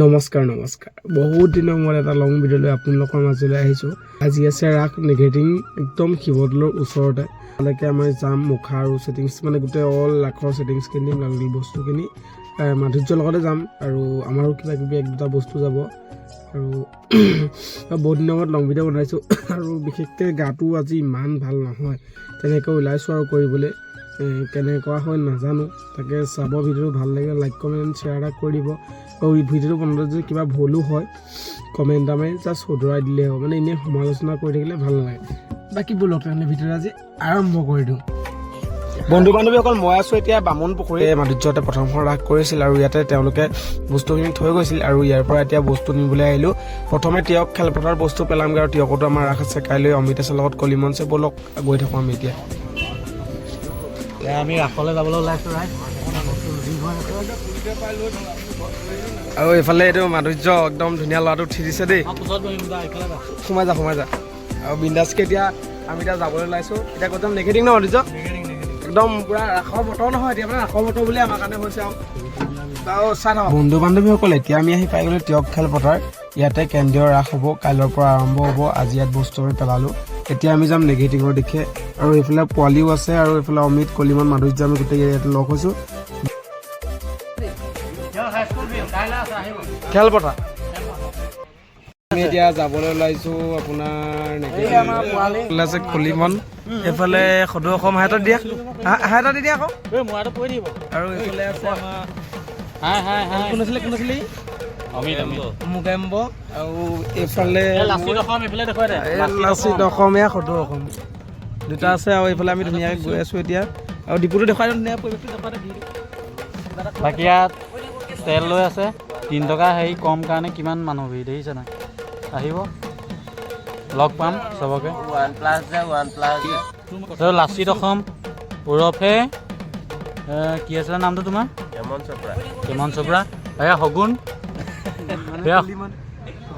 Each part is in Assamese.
নমস্কাৰ বহুত দিনৰ মূৰত এটা লং ভিডিঅ' লৈ আপোনালোকৰ মাজলৈ আহিছোঁ। আজি আছে ৰাস নেগেটিং একদম শিৱদৌলৰ ওচৰতে। তালৈকে আমাৰ যাম মুখা আৰু ছেটিংছ মানে গোটেই অল ৰাসৰ ছেটিংছ কিনি দিম, লাগি বস্তুখিনি মাধুৰ্যৰ লগতে যাম আৰু আমাৰো কিবা কিবি এক দুটা বস্তু যাব আৰু বহুত দিনৰ মূৰত লং ভিডিঅ' বনাইছোঁ আৰু বিশেষকৈ গাটো আজি ইমান ভাল নহয়, তেনেকৈ ওলাইছোঁ আৰু কৰিবলৈ কেনেকুৱা হয় নাজানো। তাকে চাব, ভিডিঅ'টো ভাল লাগে লাইক কমেণ্ট শ্বেয়াৰ এটা কৰি দিব আৰু এই ভিডিঅ'টো বনাওঁতে যদি কিবা ভুলো হয় কমেণ্ট এটা মাৰি জাষ্ট শুধৰাই দিলেই হ'ব, মানে এনেই সমালোচনা কৰি থাকিলে ভাল নালাগে। বাকী ব'লক তেনেহ'লে ভিডিঅ'টো আজি আৰম্ভ কৰি দিওঁ। বন্ধু বান্ধৱীসকল, মই আছোঁ এতিয়া বামুণ পুখুৰী। মাধুৰ্যতে প্ৰথমখন ৰাস কৰিছিল আৰু ইয়াতে তেওঁলোকে বস্তুখিনি থৈ গৈছিল আৰু ইয়াৰ পৰা এতিয়া বস্তু নিবলৈ আহিলোঁ। প্ৰথমে তিয়ক খেলপথাৰত বস্তু পেলামগৈ আৰু তিয়কতো আমাৰ ৰাস আছে কাইলৈ অমিত আছে লগত কলিমনছে। ব'লক গৈ থাকোঁ আমি এতিয়া। আমি ৰাসলৈ যাবলৈ ওলাইছোঁ আৰু এইফালে এইটো মাধুৰ্য একদম ধুনীয়া ল'ৰাটো উঠি দিছে দেই। সোমাই যা আৰু বিন্দাছকে এতিয়া আমি এতিয়া যাবলৈ ওলাইছোঁ। এতিয়া ক'ত যাম? নেগেটিং ন মাধুৰ্য? একদম পূৰা ৰাসৰ বতৰ নহয়, এতিয়া মানে ৰাসৰ বতৰ বুলি আমাৰ কাৰণে হৈছে আৰু চাই থাকক। বন্ধু বান্ধৱীসকল, এতিয়া আমি আহি পাই গ'লোঁ তিয়ক খেলপথাৰ। ইয়াতে কেন্দ্ৰীয় ৰাস হ'ব, কাইলৈৰ পৰা আৰম্ভ হ'ব। আজি ইয়াত বস্তু আমি পেলালোঁ। এতিয়া আমি যাম নেগেটিঙৰ দিশে আৰু এইফালে পোৱালিও আছে আৰু এইফালে অমিত কলিমন মাধুৰ্য আমি গোটেই ইয়াতে লগ হৈছোঁ। খেলপথাৰ আমি এতিয়া যাবলৈ ওলাইছোঁ আপোনাৰ আছে কলিমন, এইফালে সদৌ অসম হাতত দিয়া হাতত দি দিয়া আকৌ আৰু এইফালে আছে কোন আছিলে মুকেম্ব আৰু এইফালে লাচিত অসমীয়া সদৌ অসম দুটা আছে আৰু এইফালে আমি ধুনীয়াকৈ গৈ আছোঁ এতিয়া আৰু ডিপুটো দেখুৱাই দিওঁ ধুনীয়া পৰিৱেশটো দেখুৱাই দিওঁ। বাকী ইয়াত তেল লৈ আছে 3 টকা হেৰি কম কাৰণে কিমান মানুহ ভিৰ দেখিছে নাই, আহিব লগ পাম চবকে। লাচিত অসম ওৰফে কি আছিলে নামটো তোমাৰ? হেমন চোপ্ৰা। এয়া শগুন, এয়া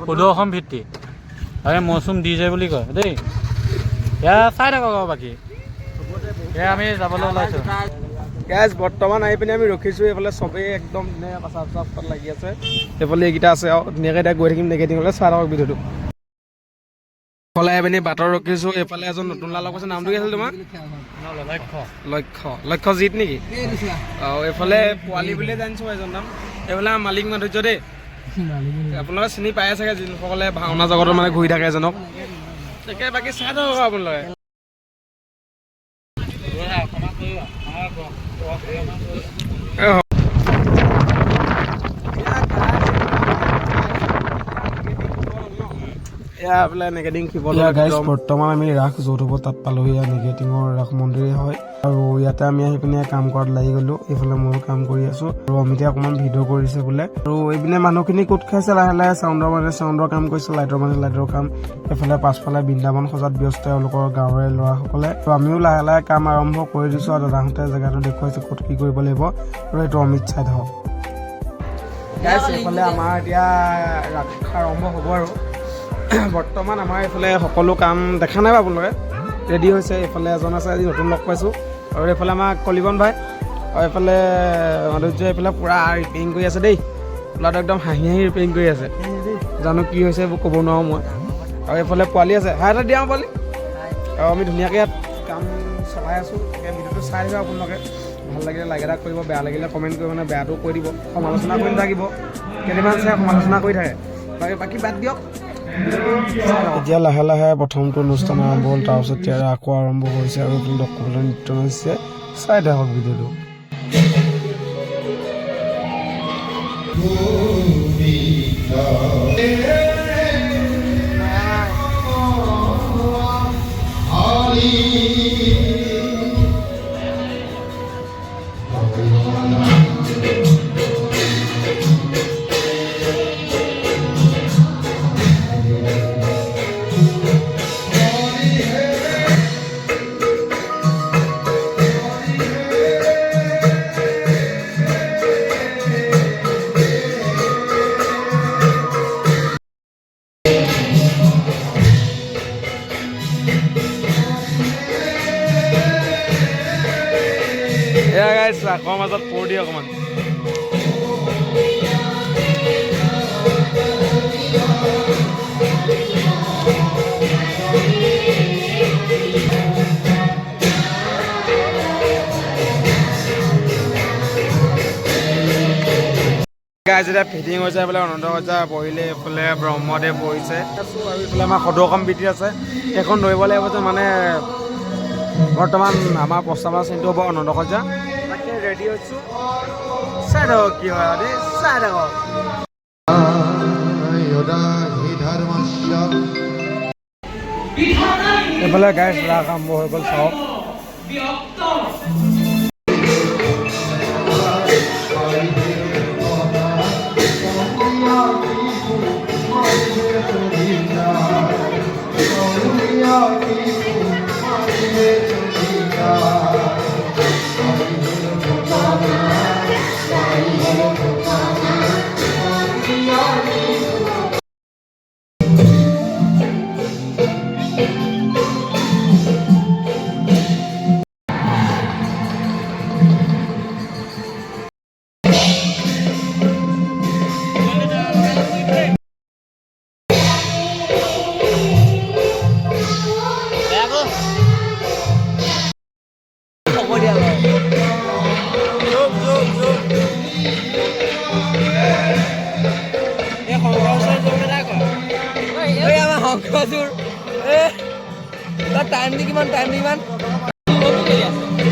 সদৌ অসম ভিত্তি, এই মৌচুম ডিজে বুলি কয় দেই। এয়া চাই থাকক আৰু বাকী এয়া আমি যাবলৈ ওলাইছোঁ। গাইজ বৰ্তমান আহি পিনে আমি ৰখিছোঁ। এইফালে চবেই একদম ধুনীয়া পাছত লাগি আছে। এইফালে এইকেইটা আছে আৰু ধুনীয়াকৈ এতিয়া গৈ থাকিম নেগেটিভলৈ। চাই থাকক ভিডিঅ'টো। এইফালে আহি পিনি বাটত ৰখিছোঁ। এইফালে এজন নতুন ল'ৰা লগ পাইছে, নামটো কি আছিল তোমাৰ? লক্ষ্যজিৎ নেকি? আৰু এইফালে পোৱালি বুলিয়ে জানিছোঁ এজন নাম। এইফালে মালিক মাধুৰ্য দেই, আপোনালোকে চিনি পায়ে চাগে যিসকলে ভাওনা জগতৰ মানে ঘূৰি থাকে এজনক। তাকে বাকী চাই থাকক আপোনালোকে। বৰ্তমান আমি ৰাস য'ত হ'ব তাত পালোহি। নেগেটিঙৰ ৰাস মন্দিৰে হয় আৰু ইয়াতে আমি আহি পিনে কাম কৰাত লাগি গ'লোঁ। এইফালে ময়ো কাম কৰি আছোঁ আৰু অমিতে অকণমান ভিডিঅ' কৰিছে বোলে আৰু এইপিনে মানুহখিনি গোট খাইছে লাহে লাহে। চাউণ্ডৰ কাম কৰিছে, লাইটৰ কাম। এইফালে পাছফালে বৃন্দাবন সজাত ব্যস্ত তেওঁলোকৰ গাঁৱৰে ল'ৰাসকলে। আৰু আমিও লাহে লাহে কাম আৰম্ভ কৰি দিছোঁ আৰু দাদাহঁতে জেগাটো দেখুৱাইছে ক'ত কি কৰিব লাগিব আৰু এইটো অমিত চাই থাকক। এইফালে আমাৰ এতিয়া ৰাস আৰম্ভ হ'ব আৰু বৰ্তমান আমাৰ এইফালে সকলো কাম দেখা নাই আপোনালোকে ৰেডি হৈছে। এইফালে এজন আছে, আজি নতুন লগ পাইছোঁ আৰু এইফালে আমাৰ কলিবন ভাই আৰু এইফালে মাধুৰ্য এইফালে পূৰা ৰিপেয়াৰিং কৰি আছে দেই। ল'ৰাটো একদম হাঁহি ৰিপেয়াৰিং কৰি আছে, জানো কি হৈছে এইবোৰ ক'ব নোৱাৰোঁ মই। আৰু এইফালে পোৱালি আছে, হাই এটা দিয়া পোৱালি। আৰু আমি ধুনীয়াকৈ ইয়াত কাম চলাই আছোঁ। ভিডিঅ'টো চাই থাকিব আপোনালোকে। ভাল লাগিলে লাইক এটা কৰিব, বেয়া লাগিলে কমেণ্ট কৰিব, মানে বেয়াটো কৈ দিব, সমালোচনা কৰি নাথাকিব। কেইদিনমান চাই সমালোচনা কৰি থাকে, বাকী বাদ দিয়ক। এতিয়া লাহে লাহে প্ৰথমটো অনুষ্ঠান আৰম্ভ হ'ল, তাৰপিছত এতিয়া আকৌ আৰম্ভ হৈছে আৰু দৰ্শকসকলে নৃত্য নাচিছে। চাই থাকক ভিডিঅ'টো। এয়া গাইছ ৰাসৰ মাজত পৰ দিয়ে অকণমান। গাইজ এতিয়া ফিটিং হৈছে এইফালে অনন্ত সজ্জা বহিলে, এইফালে ব্ৰহ্মদেৱ বহিছে আৰু এইফালে আমাৰ সদৌ অসম বিটি আছে। সেইখন ধৰিব লাগিব যে মানে বৰ্তমান আমাৰ প্ৰস্তাৱনা চিনটো হ'ব অনন্ত সজ্জা। তাকে ৰেডি হৈছোঁ, চাই থাকক কি হয় দেই, চাই থাকক। এইফালে গাইজ ৰাস আৰম্ভ হৈ গ'ল চাওক।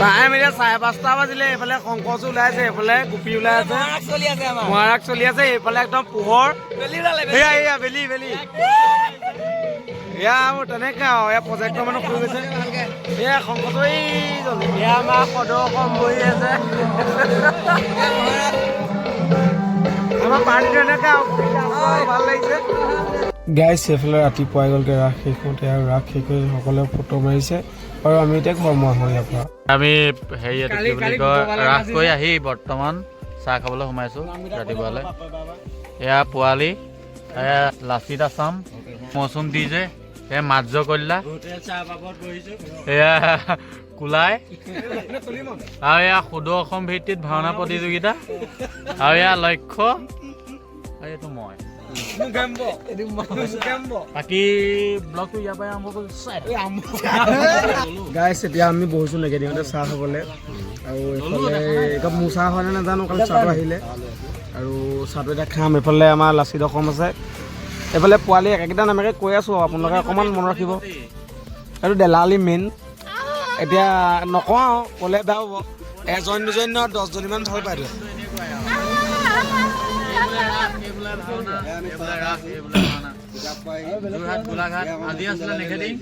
টাইম এতিয়া 5:30 বাজিলে। এইফালে শংকৰচু ওলাইছে, এইফালে গোপী ওলাই আছে, মহাৰাগ চলি আছে, এইফালে একদম পোহৰ, এয়া বেলি এয়া মোৰ তেনেকে আৰু এয়া প্ৰজেক্টৰ মানুহ শুই গৈছে। এয়া শংকৰচু এয়া আমাৰ সদৌ অসম বহি আছে। আমাৰ পাৰ্টিটো এনেকে আৰু ভাল লাগিছে। গাইজ এইফালে ৰাতিপুৱাই গ'লগৈ ৰাস শেষ হওঁতে, আৰু ৰাস শেষ হৈ সকলোৱে ফটো মাৰিছে আৰু আমি এতিয়া ঘৰমুৱা হওঁ ইয়াৰ পৰা। আমি হেৰি কি বুলি কয় ৰাস কৰি আহি বৰ্তমান চাহ খাবলৈ সোমাইছোঁ ৰাতিপুৱালৈ। এয়া পোৱালি, এয়া লাচিত আছাম, মৌচুম দি যে এয়া মাৰ্য কল্যা, এয়া কোলাই, আৰু এয়া সদৌ অসম ভিত্তিত ভাওনা প্ৰতিযোগিতা, আৰু এয়া লক্ষ্য, এইটো মই। বাকী ব্লগটো ইয়াৰ পৰাই আৰম্ভ কৰিছোঁ। গাইছ এতিয়া আমি বহিছোঁ নেগেটিঙতে চাহ খাবলৈ, আৰু এইফালে এতিয়া মোৰ চাহ হয় নে নাজানো, কালি চাহটো আহিলে আৰু চাহটো এতিয়া খাম। এইফালে আমাৰ লাচিত অসম আছে, এইফালে পোৱালি একেকেইটা নামেৰে কৈ আছোঁ, আপোনালোকে অকণমান মনত ৰাখিব। এইটো দেলালি মেইন, এতিয়া নকওঁ আৰু ক'লে বেয়া হ'ব, এজন দুজন 10জনীমান ভাল পাই দিওঁ। গোলাঘাট আজি আছিলে নেগেটিভ।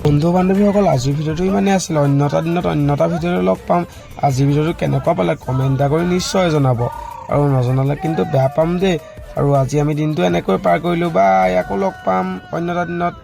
বন্ধু বান্ধৱীসকল আজিৰ ভিডিঅ'টো ইমানেই আছিলে। অন্য এটা দিনত অন্য এটা ভিডিঅ'টো লগ পাম। আজিৰ ভিডিঅ'টো কেনেকুৱা পালে কমেণ্ট এটা কৰি নিশ্চয় জনাব, আৰু নজনালে কিন্তু বেয়া পাম দেই। আৰু আজি আমি দিনটো এনেকৈ পাৰ কৰিলোঁ, বা আকৌ লগ পাম অন্য এটা দিনত।